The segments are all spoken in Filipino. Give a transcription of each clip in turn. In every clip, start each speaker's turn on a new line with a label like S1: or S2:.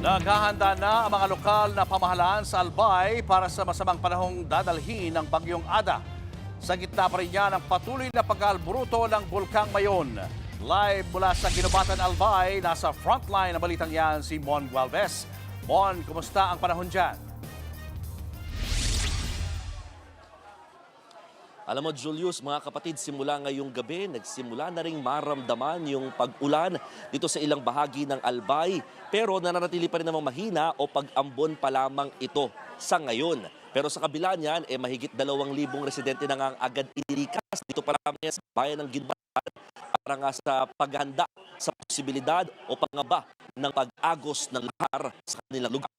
S1: Naghahanda na ang mga lokal na pamahalaan sa Albay para sa masamang panahong dadalhin ng Bagyong Ada. Sa gitna pa rin yan ang patuloy na pag-alburuto ng Bulkang Mayon. Live mula sa Ginubatan, Albay, nasa frontline ng balitang yan si Mon Gualvez. Mon, kumusta ang panahon dyan?
S2: Alam mo, Julius, mga kapatid, simula ngayong gabi, nagsimula na ring maramdaman yung pag-ulan dito sa ilang bahagi ng Albay. Pero nananatili pa rin namang mahina o pag-ambon pa lamang ito sa ngayon. Pero sa kabila niyan, mahigit 2,000 residente na nga ang agad inilikas dito pa lamang sa bayan ng Ginbatan para nga sa paghanda sa posibilidad o pangaba ng pag-agos ng lahar sa kanilang lugar.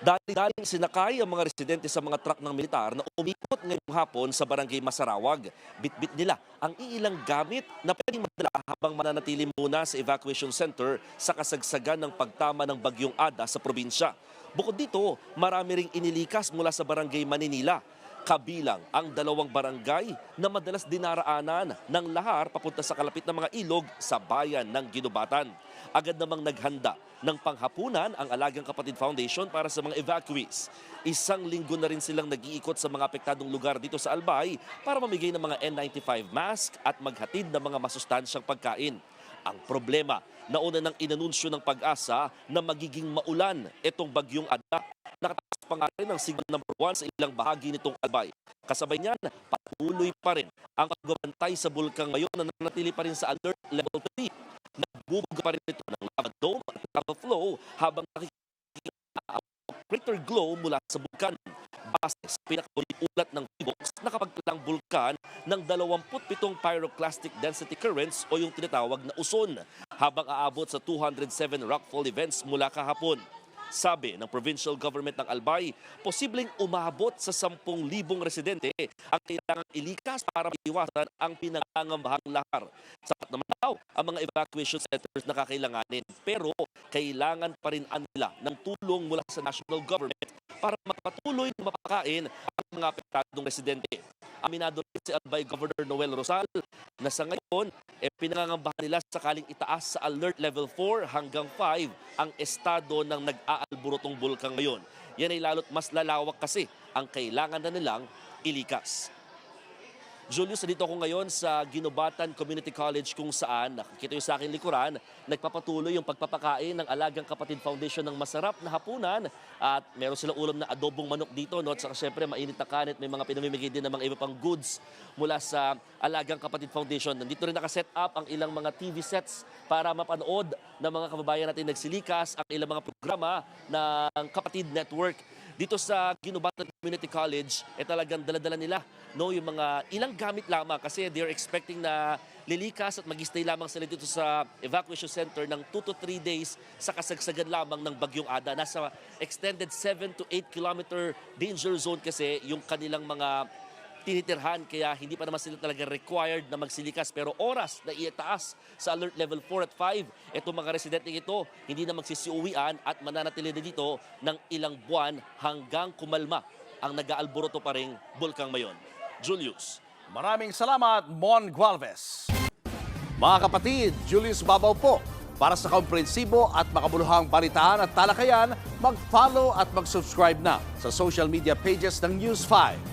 S2: Daling sinakay ang mga residente sa mga truck ng militar na umikot ngayong hapon sa barangay Masarawag. Bitbit nila ang iilang gamit na pwedeng madala habang mananatili muna sa evacuation center sa kasagsagan ng pagtama ng Bagyong Ada sa probinsya. Bukod dito, marami ring inilikas mula sa barangay Maninila. Kabilang ang 2 barangay na madalas dinaraanan ng lahar papunta sa kalapit ng mga ilog sa bayan ng Ginubatan. Agad namang naghanda ng panghapunan ang Alagang Kapatid Foundation para sa mga evacuees. 1 linggo na rin silang nag-iikot sa mga apektadong lugar dito sa Albay para mamigay ng mga N95 mask at maghatid ng mga masustansyang pagkain. Ang problema, nauna nang inanunsyo ng Pag-asa na magiging maulan itong Bagyong Ada. Nakataas pa nga rin ang signal number 1 sa ilang bahagi nitong Albay. Kasabay niyan, patuloy pa rin ang pagbabantay sa Bulkang Mayon na nanatili pa rin sa alert level 3. Nagbubuga pa rin ito ng lava dome at lava flow habang nakikita ang crater glow mula sa bulkan. Base sa pinakahuling ulat ng PHIVOLCS, nakapagtalang bulkan ng 27 pyroclastic density currents o yung tinatawag na uson habang aabot sa 207 rockfall events mula kahapon. Sabi ng provincial government ng Albay, posibleng umabot sa 10,000 residente ang kailangang ilikas para maiwasan ang pinangangambahang lahar. Sapat naman daw ang mga evacuation centers na kakailanganin, pero kailangan pa rin nila ng tulong mula sa national government para magpatuloy na mapakain ang mga apektadong residente. Aminado rin si Albay Governor Noel Rosal na sa ngayon, pinangangambahan nila sakaling itaas sa alert level 4 hanggang 5 ang estado ng nag-aalburotong bulkang ngayon. Yan ay lalo't mas lalawak kasi ang kailangan na nilang ilikas. Julius, dito ako ngayon sa Ginubatan Community College kung saan, nakikita yung sa aking likuran, nagpapatuloy yung pagpapakain ng Alagang Kapatid Foundation ng masarap na hapunan at meron silang ulam na adobong manok dito, no? At saka syempre mainit na kanin, may mga pinamimigay din ng mga iba pang goods mula sa Alagang Kapatid Foundation. Nandito rin nakaset up ang ilang mga TV sets para mapanood ng mga kababayan natin nagsilikas ang ilang mga programa ng Kapatid Network. Dito sa Ginubatan Community College, talagang daladala nila yung mga ilang gamit lamang kasi they're expecting na lilikas at mag-stay lamang sila dito sa evacuation center ng 2 to 3 days sa kasagsagan lamang ng Bagyong Ada. Nasa extended 7 to 8 kilometer danger zone kasi yung kanilang mga tinitirhan, kaya hindi pa naman sila talaga required na magsilikas. Pero oras na iitaas sa alert level 4 at 5, itong mga residente ito hindi na magsisiuwian at mananatili na dito ng ilang buwan hanggang kumalma ang nag-aalboroto pa ring Bulkang Mayon. Julius.
S1: Maraming salamat, Mon Gualvez. Mga kapatid, Julius Babaw po. Para sa komprehensibo at makabuluhang balitaan at talakayan, mag-follow at mag-subscribe na sa social media pages ng News 5.